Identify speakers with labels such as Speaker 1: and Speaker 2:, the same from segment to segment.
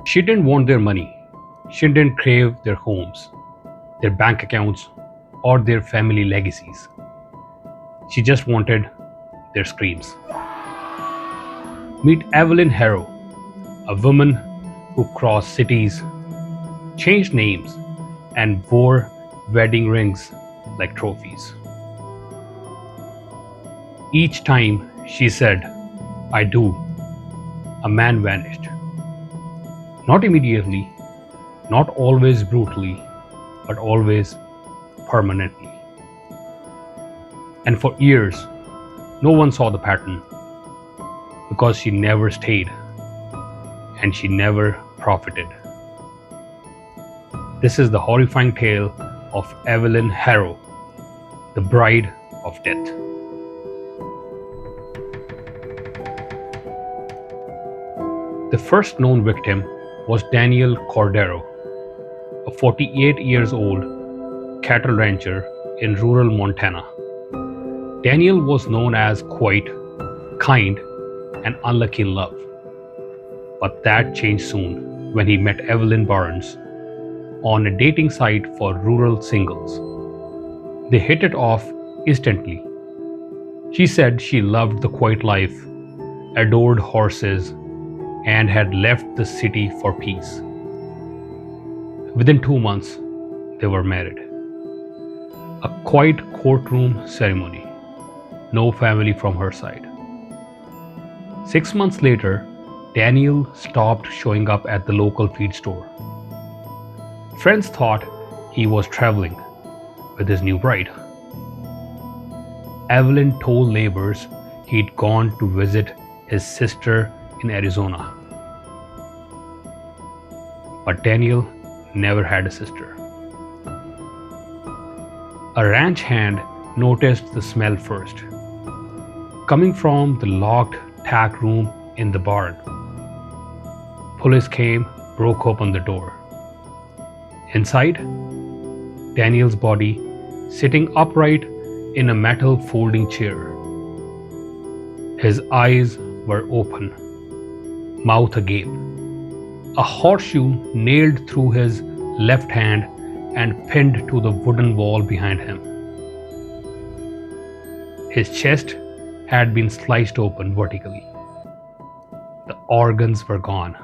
Speaker 1: She didn't want their money. She didn't crave their homes, their bank accounts, or their family legacies. She just wanted their screams. Meet Evelyn Harrow, a woman who crossed cities, changed names, and wore wedding rings like trophies. Each time she said, "I do," a man vanished. Not immediately, not always brutally, but always permanently. And for years, no one saw the pattern because she never stayed and she never profited. This is the horrifying tale of Evelyn Harrow, the bride of death. The first known victim was Daniel Cordero, a 48 years old cattle rancher in rural Montana. Daniel was known as quiet, kind, and unlucky in love. But that changed soon when he met Evelyn Barnes on a dating site for rural singles. They hit it off instantly. She said she loved the quiet life, adored horses, and had left the city for peace. Within 2 months, they were married. A quiet courtroom ceremony, no family from her side. 6 months later, Daniel stopped showing up at the local feed store. Friends thought he was traveling with his new bride. Evelyn told neighbors he'd gone to visit his sister in Arizona. But Daniel never had a sister. A ranch hand noticed the smell first, coming from the locked tack room in the barn. Police came, broke open the door. Inside, Daniel's body sitting upright in a metal folding chair. His eyes were open, mouth agape. A horseshoe nailed through his left hand and pinned to the wooden wall behind him. His chest had been sliced open vertically. The organs were gone.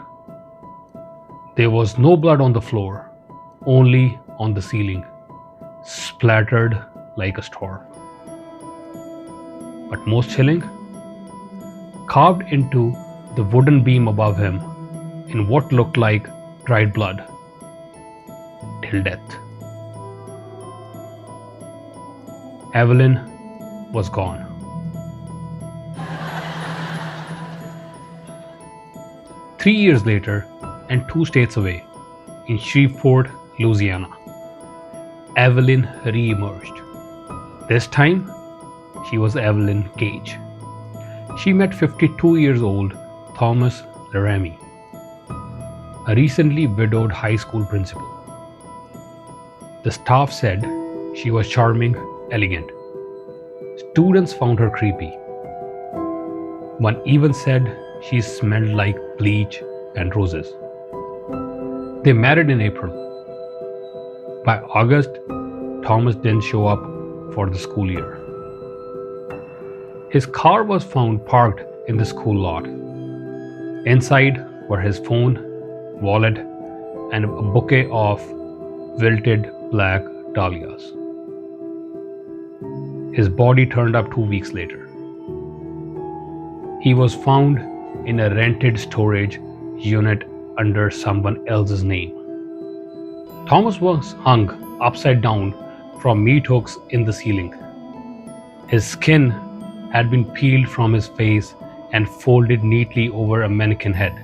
Speaker 1: There was no blood on the floor, only on the ceiling, splattered like a storm. But most chilling, carved into the wooden beam above him in what looked like dried blood, till death. Evelyn was gone. 3 years later, and 2 states away, in Shreveport, Louisiana, Evelyn re-emerged. This time, she was Evelyn Gage. She met 52 years old Thomas Laramie, a recently widowed high school principal. The staff said she was charming, elegant. Students found her creepy. One even said she smelled like bleach and roses. They married in April. By August, Thomas didn't show up for the school year. His car was found parked in the school lot. Inside were his phone, wallet, and a bouquet of wilted black dahlias. His body turned up 2 weeks later. He was found in a rented storage unit under someone else's name. Thomas was hung upside down from meat hooks in the ceiling. His skin had been peeled from his face and folded neatly over a mannequin head.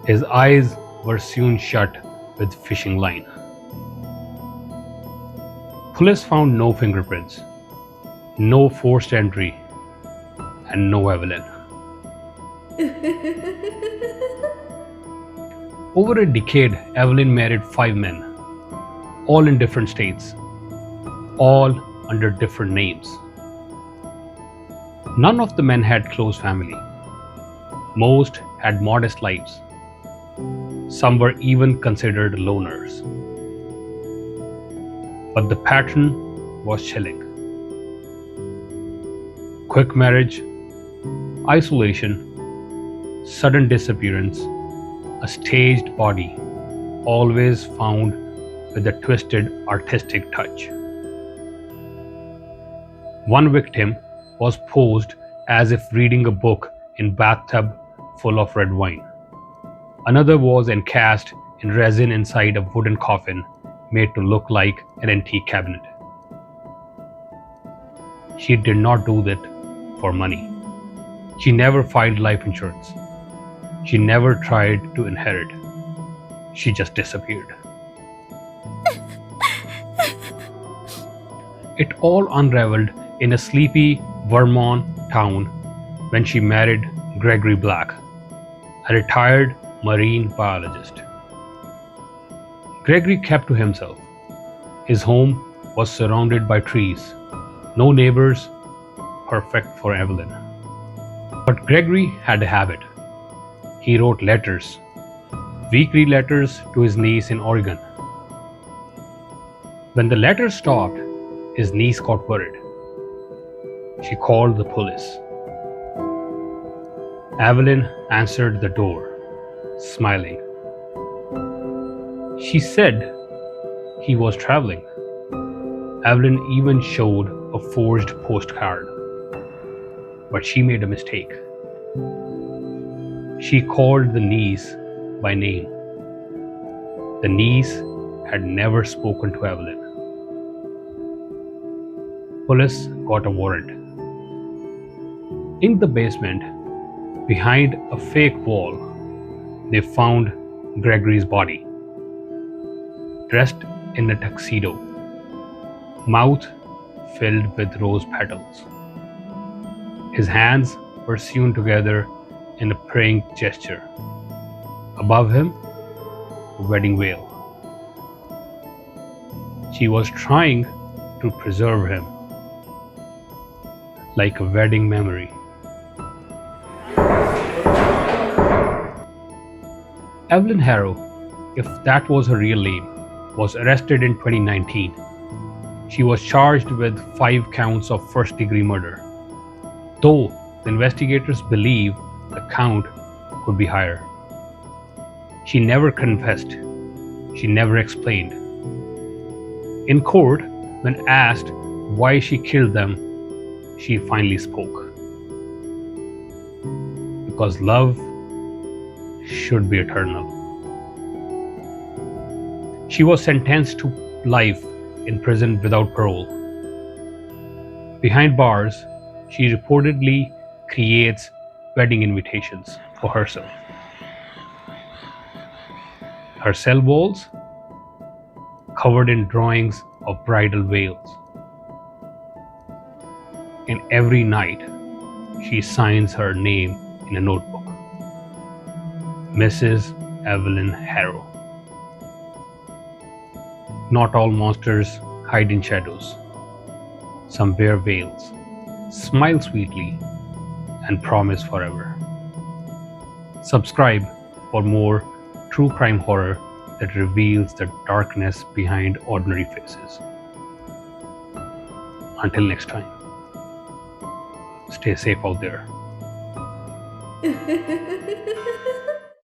Speaker 1: His eyes were sewn shut with fishing line. Police found no fingerprints, no forced entry, and no Evelyn. Over a decade, Evelyn married 5 men, all in different states, all under different names. None of the men had close family. Most had modest lives. Some were even considered loners. But the pattern was chilling. Quick marriage, isolation, sudden disappearance, a staged body, always found with a twisted artistic touch. One victim was posed as if reading a book in bathtub full of red wine. Another was encased in resin inside a wooden coffin made to look like an antique cabinet. She did not do that for money. She never filed life insurance. She never tried to inherit. She just disappeared. It all unraveled in a sleepy Vermont town when she married Gregory Black, a retired marine biologist. Gregory kept to himself. His home was surrounded by trees, no neighbors, perfect for Evelyn. But Gregory had a habit. He wrote letters, weekly letters to his niece in Oregon. When the letters stopped, his niece got worried. She called the police. Evelyn answered the door, smiling. She said he was traveling. Evelyn even showed a forged postcard. But she made a mistake. She called the niece by name. The niece had never spoken to Evelyn. Police got a warrant. In the basement, behind a fake wall, they found Gregory's body, dressed in a tuxedo, mouth filled with rose petals. His hands were sewn together in a praying gesture. Above him, a wedding veil. She was trying to preserve him like a wedding memory. Evelyn Harrow, if that was her real name, was arrested in 2019. She was charged with 5 counts of first-degree murder, though the investigators believe the count could be higher. She never confessed. She never explained. In court, when asked why she killed them, she finally spoke. Because love should be eternal. She was sentenced to life in prison without parole. Behind bars, she reportedly creates wedding invitations for herself. Her cell walls covered in drawings of bridal veils. And every night, she signs her name in a notebook. Mrs. Evelyn Harrow. Not all monsters hide in shadows. Some wear veils, smile sweetly, and promise forever. Subscribe for more true crime horror that reveals the darkness behind ordinary faces. Until next time, stay safe out there.